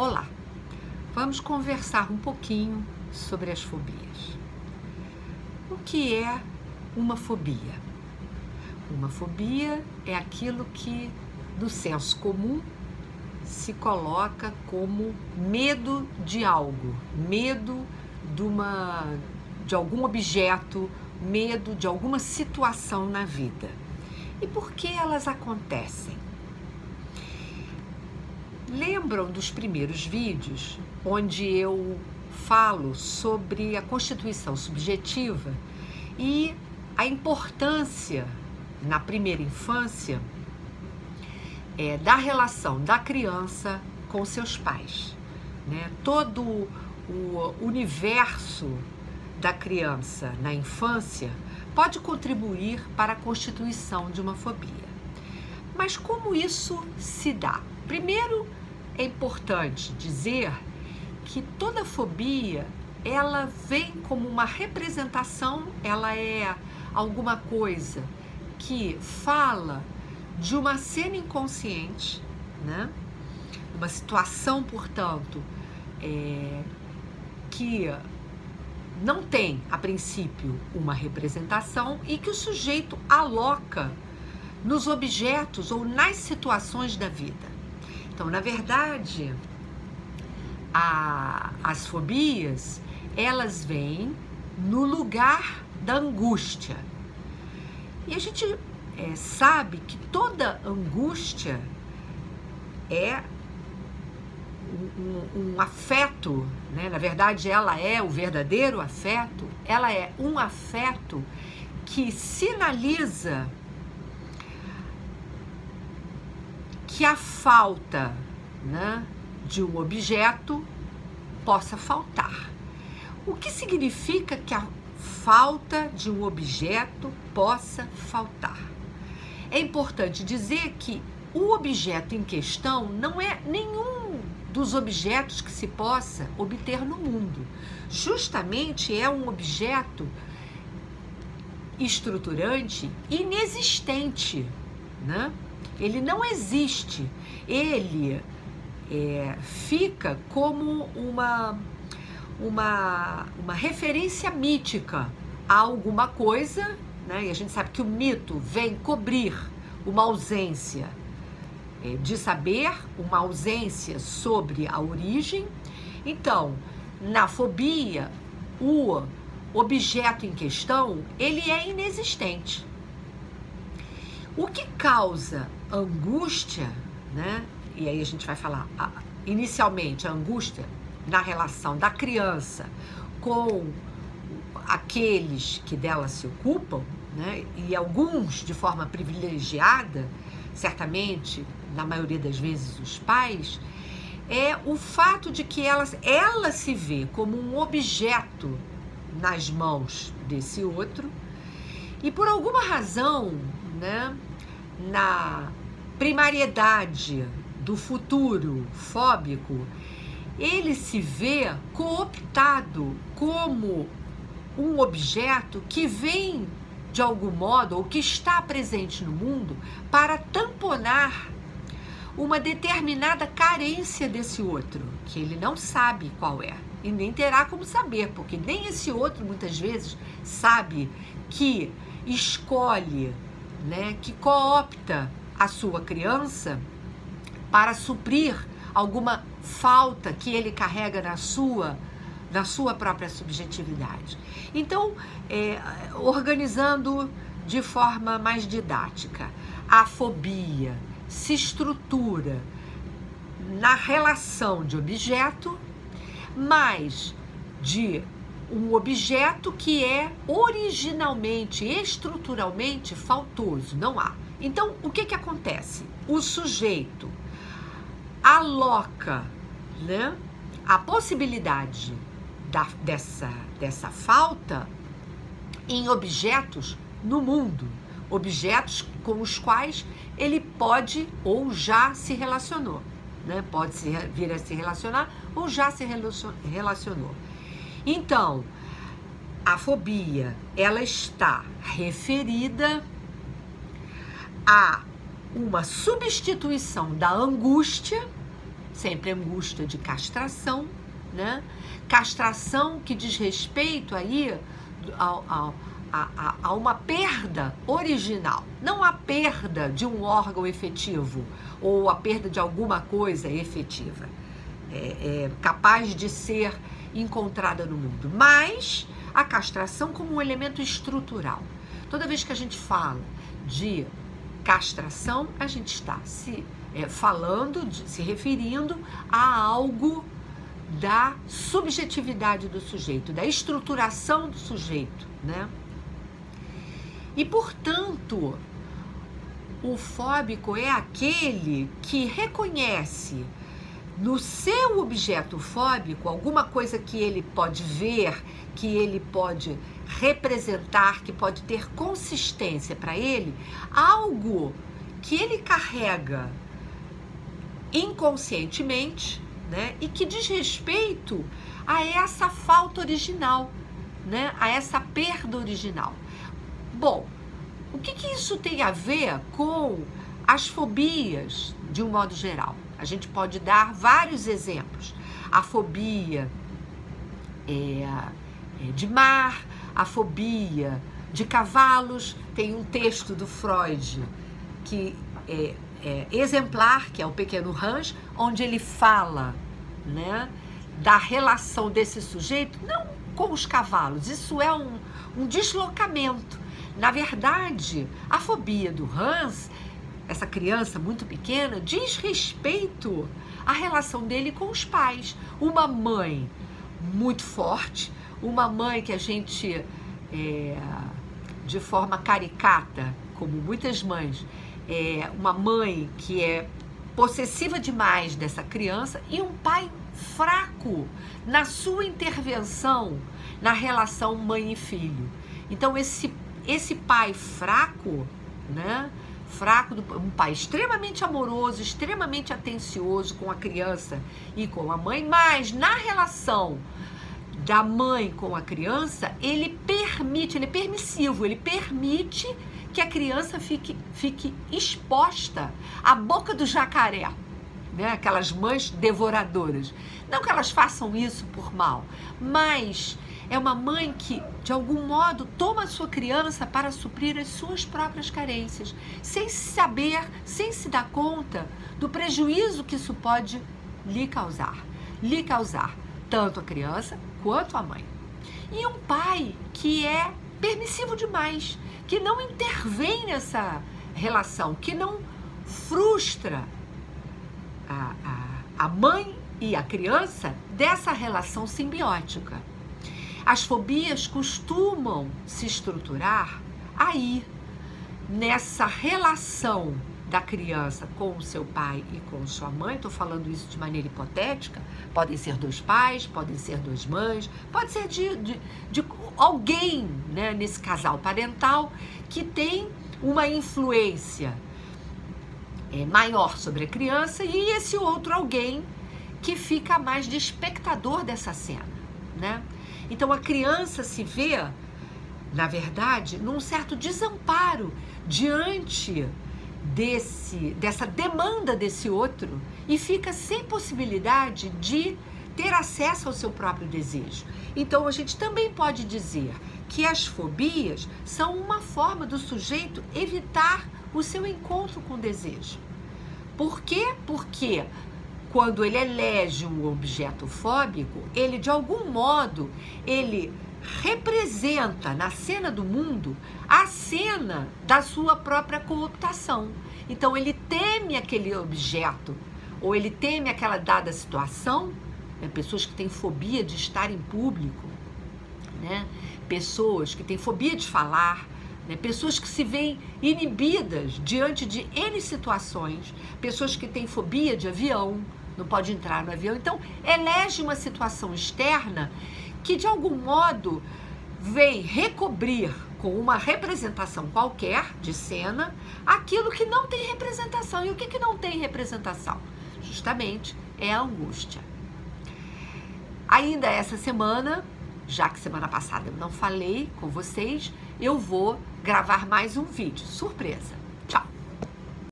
Olá, vamos conversar um pouquinho sobre as fobias. O que é uma fobia? Uma fobia é aquilo que, no senso comum, se coloca como medo de algo, medo de algum objeto, medo de alguma situação na vida. E por que elas acontecem? Lembram dos primeiros vídeos onde eu falo sobre a constituição subjetiva e a importância na primeira infância da relação da criança com seus pais, né? Todo o universo da criança na infância pode contribuir para a constituição de uma fobia. Mas como isso se dá? Primeiro, é importante dizer que toda fobia, ela vem como uma representação, ela é alguma coisa que fala de uma cena inconsciente, né? Uma situação, portanto, que não tem, a princípio, uma representação e que o sujeito aloca nos objetos ou nas situações da vida. Então, na verdade, as fobias, elas vêm no lugar da angústia. E a gente sabe que toda angústia é um afeto, né? Na verdade, ela é o verdadeiro afeto, ela é um afeto que sinaliza que a falta, né, de um objeto possa faltar. O que significa que a falta de um objeto possa faltar? É importante dizer que o objeto em questão não é nenhum dos objetos que se possa obter no mundo. Justamente é um objeto estruturante inexistente, né? Ele não existe, ele fica como uma referência mítica a alguma coisa, né? E a gente sabe que o mito vem cobrir uma ausência de saber, uma ausência sobre a origem. Então, na fobia, o objeto em questão, ele é inexistente. O que causa angústia, né? E aí a gente vai falar inicialmente a angústia na relação da criança com aqueles que dela se ocupam, né? E alguns de forma privilegiada, certamente, na maioria das vezes os pais, é o fato de que ela se vê como um objeto nas mãos desse outro e por alguma razão, né, na primariedade do futuro fóbico, ele se vê cooptado como um objeto que vem, de algum modo, ou que está presente no mundo para tamponar uma determinada carência desse outro, que ele não sabe qual é e nem terá como saber, porque nem esse outro, muitas vezes, sabe que escolhe, né, que coopta a sua criança para suprir alguma falta que ele carrega na sua própria subjetividade. Então, organizando de forma mais didática, a fobia se estrutura na relação de objeto, mas de um objeto que é originalmente, estruturalmente faltoso, não há. Então, o que acontece? O sujeito aloca, né, a possibilidade dessa falta em objetos no mundo, objetos com os quais ele pode ou já se relacionou, né? Pode vir a se relacionar ou já se relacionou. Então, a fobia, ela está referida a uma substituição da angústia sempre angústia de castração, né? Castração que diz respeito aí a uma perda original, não a perda de um órgão efetivo ou a perda de alguma coisa efetiva, capaz de ser encontrada no mundo, mas a castração como um elemento estrutural. Toda vez que a gente fala de castração, a gente está se referindo a algo da subjetividade do sujeito, da estruturação do sujeito, né? E, portanto, o fóbico é aquele que reconhece no seu objeto fóbico alguma coisa que ele pode ver, que ele pode representar, que pode ter consistência para ele, algo que ele carrega inconscientemente, né, e que diz respeito a essa falta original, né, a essa perda original. Bom, o que isso tem a ver com as fobias de um modo geral? A gente pode dar vários exemplos. A fobia de mar, a fobia de cavalos. Tem um texto do Freud que é exemplar, que é o Pequeno Hans, onde ele fala, né, da relação desse sujeito, não com os cavalos, isso é um deslocamento. Na verdade, a fobia do Hans, essa criança muito pequena, diz respeito à relação dele com os pais. Uma mãe muito forte, uma mãe que a gente, de forma caricata, como muitas mães, uma mãe que é possessiva demais dessa criança, e um pai fraco na sua intervenção na relação mãe e filho. Então esse pai fraco, né? Um pai extremamente amoroso, extremamente atencioso com a criança e com a mãe, mas na relação da mãe com a criança, ele é permissivo, ele permite que a criança fique exposta à boca do jacaré, né? Aquelas mães devoradoras. Não que elas façam isso por mal, mas é uma mãe que, de algum modo, toma a sua criança para suprir as suas próprias carências, sem saber, sem se dar conta do prejuízo que isso pode lhe causar, tanto a criança quanto a mãe. E um pai que é permissivo demais, que não intervém nessa relação, que não frustra a mãe e a criança dessa relação simbiótica. As fobias costumam se estruturar aí, nessa relação da criança com o seu pai e com sua mãe. Estou falando isso de maneira hipotética. Podem ser dois pais, podem ser duas mães, pode ser de alguém, né, nesse casal parental que tem uma influência maior sobre a criança, e esse outro alguém que fica mais de espectador dessa cena, né? Então a criança se vê, na verdade, num certo desamparo diante dessa demanda desse outro, e fica sem possibilidade de ter acesso ao seu próprio desejo. Então a gente também pode dizer que as fobias são uma forma do sujeito evitar o seu encontro com o desejo. Por quê? Porque quando ele elege um objeto fóbico, ele, de algum modo, ele representa na cena do mundo a cena da sua própria cooptação. Então, ele teme aquele objeto, ou ele teme aquela dada situação, né? Pessoas que têm fobia de estar em público, né? Pessoas que têm fobia de falar, né? Pessoas que se veem inibidas diante de N situações, pessoas que têm fobia de avião, não pode entrar no avião. Então, elege uma situação externa que, de algum modo, vem recobrir com uma representação qualquer de cena aquilo que não tem representação. E o que não tem representação? Justamente é a angústia. Ainda essa semana, já que semana passada eu não falei com vocês, eu vou gravar mais um vídeo, surpresa.